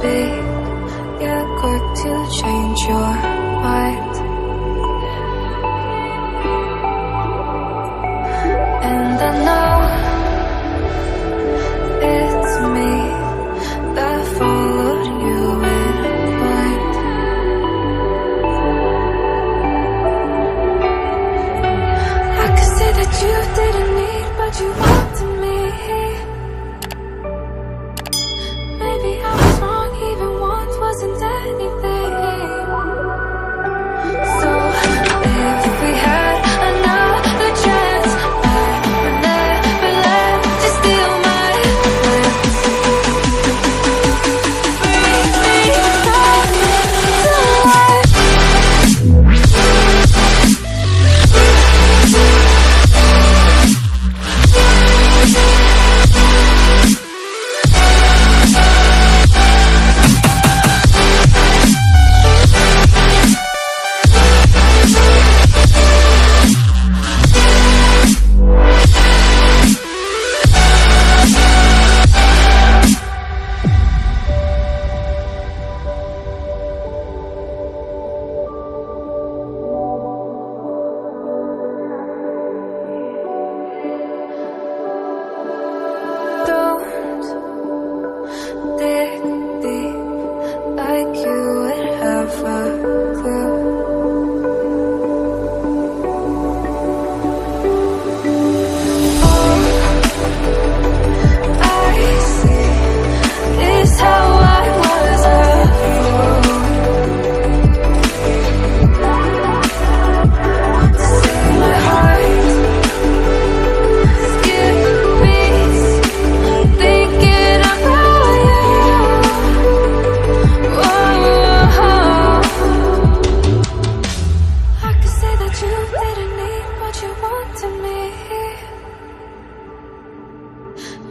be, you're quick to change your mind. And I know it's me that followed you in blind. I could say that you didn't need, but you wanted me. Maybe I was wrong, even once wasn't anything. So if we had another chance, I would never let you steal my plans. Bring me back to life. Don't dig deep like you would have a clue. All I see is how I was a fool to see my heart skip beats thinking about you. Whoa. I could say that you didn't need, but you wanted me.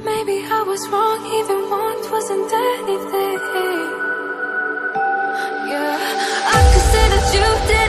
Maybe I was wrong, even once wasn't anything. Yeah, I could say that you did.